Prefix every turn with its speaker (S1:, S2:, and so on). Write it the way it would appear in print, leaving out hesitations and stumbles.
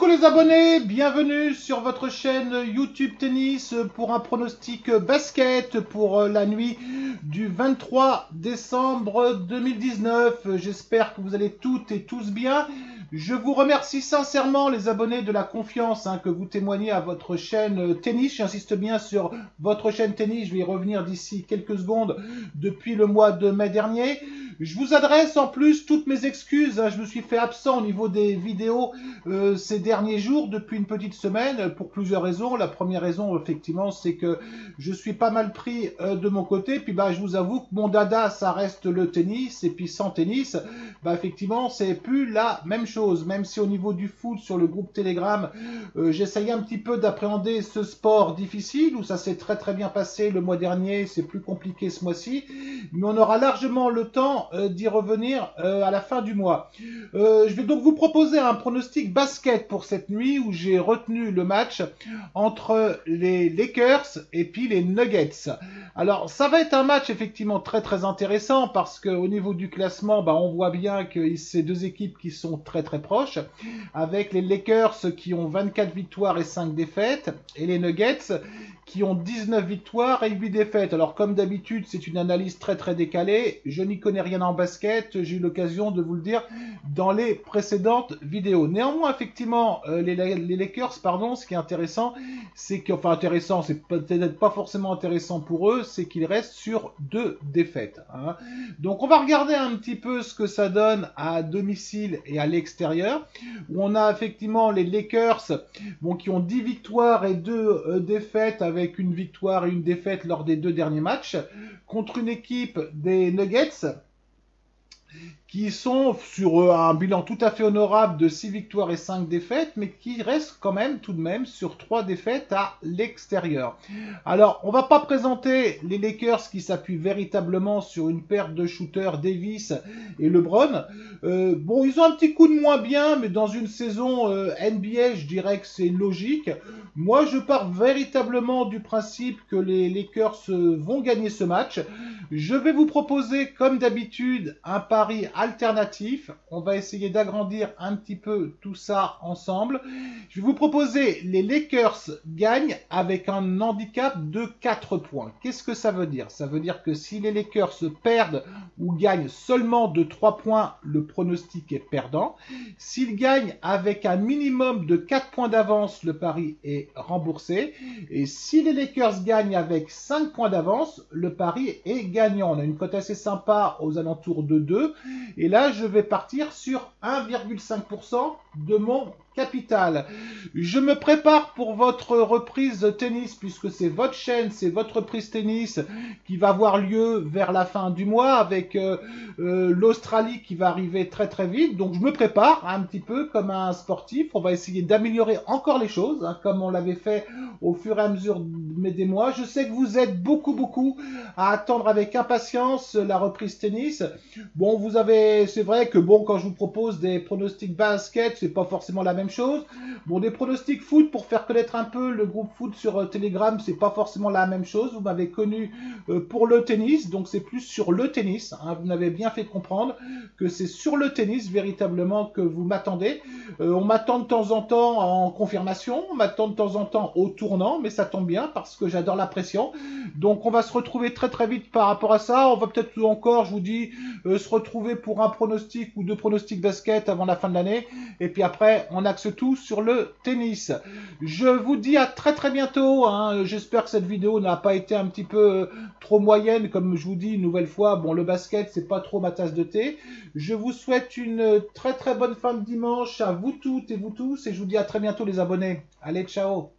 S1: les abonnés, bienvenue sur votre chaîne YouTube Tennis pour un pronostic basket pour la nuit du 23 décembre 2019. J'espère que vous allez toutes et tous bien. Je vous remercie sincèrement les abonnés de la confiance que vous témoignez à votre chaîne Tennis. J'insiste bien sur votre chaîne Tennis, je vais y revenir d'ici quelques secondes depuis le mois de mai dernier. Je vous adresse en plus toutes mes excuses, je me suis fait absent au niveau des vidéos ces derniers jours, depuis une petite semaine, pour plusieurs raisons. La première raison, effectivement, c'est que je suis pas mal pris de mon côté, puis je vous avoue que mon dada, ça reste le tennis, et puis sans tennis, effectivement, c'est plus la même chose, même si au niveau du foot, sur le groupe Telegram, j'essayais un petit peu d'appréhender ce sport difficile, où ça s'est très très bien passé le mois dernier, c'est plus compliqué ce mois-ci, mais on aura largement le temps d'y revenir à la fin du mois. Je vais donc vous proposer un pronostic basket pour cette nuit où j'ai retenu le match entre les Lakers et puis les Nuggets. Alors ça va être un match effectivement très très intéressant parce qu'au niveau du classement, on voit bien que c'est deux équipes qui sont très très proches, avec les Lakers qui ont 24 victoires et 5 défaites et les Nuggets qui ont 19 victoires et 8 défaites. Alors comme d'habitude, c'est une analyse très très décalée. Je n'y connais rien en basket, j'ai eu l'occasion de vous le dire dans les précédentes vidéos. Néanmoins, effectivement, les Lakers, ce qui est intéressant, c'est que, intéressant, c'est peut-être pas forcément intéressant pour eux, c'est qu'ils restent sur 2 défaites. Donc on va regarder un petit peu ce que ça donne à domicile et à l'extérieur, où on a effectivement les Lakers qui ont 10 victoires et 2 défaites, avec une victoire et une défaite lors des 2 derniers matchs, contre une équipe des Nuggets qui sont sur un bilan tout à fait honorable de 6 victoires et 5 défaites, mais qui restent quand même tout de même sur 3 défaites à l'extérieur. Alors, on va pas présenter les Lakers qui s'appuient véritablement sur une paire de shooters, Davis et LeBron. Ils ont un petit coup de moins bien, mais dans une saison NBA, je dirais que c'est logique. Moi, je pars véritablement du principe que les Lakers vont gagner ce match. Je vais vous proposer, comme d'habitude, un pari alternatif. On va essayer d'agrandir un petit peu tout ça ensemble. Je vais vous proposer les Lakers gagnent avec un handicap de 4 points. Qu'est-ce que ça veut dire? Ça veut dire que si les Lakers perdent ou gagnent seulement de 3 points, le pronostic est perdant. S'ils gagnent avec un minimum de 4 points d'avance, le pari est remboursé. Et si les Lakers gagnent avec 5 points d'avance, le pari est gagnant. On a une cote assez sympa aux alentours de 2. Et là, je vais partir sur 1,5% de mon capital. Je me prépare pour votre reprise tennis, puisque c'est votre chaîne, c'est votre reprise tennis qui va avoir lieu vers la fin du mois, avec l'Australie qui va arriver très très vite. Donc je me prépare un petit peu comme un sportif. On va essayer d'améliorer encore les choses, comme on l'avait fait au fur et à mesure des mois. Je sais que vous êtes beaucoup à attendre avec impatience la reprise tennis. Vous avez, c'est vrai que quand je vous propose des pronostics basket, c'est pas forcément la même chose. Des pronostics foot pour faire connaître un peu le groupe foot sur Telegram, c'est pas forcément la même chose. Vous m'avez connu pour le tennis, donc c'est plus sur le tennis. Vous m'avez bien fait comprendre que c'est sur le tennis véritablement que vous m'attendez. On m'attend de temps en temps en confirmation, on m'attend de temps en temps au tournant, mais ça tombe bien parce que j'adore la pression. Donc on va se retrouver très très vite par rapport à ça. On va peut-être encore, je vous dis, se retrouver pour un pronostic ou 2 pronostics basket avant la fin de l'année. Et puis après, on axe tout sur le tennis. Je vous dis à très très bientôt. J'espère que cette vidéo n'a pas été un petit peu trop moyenne. Comme je vous dis une nouvelle fois, le basket, c'est pas trop ma tasse de thé. Je vous souhaite une très très bonne fin de dimanche à vous toutes et vous tous. Et je vous dis à très bientôt les abonnés. Allez, ciao!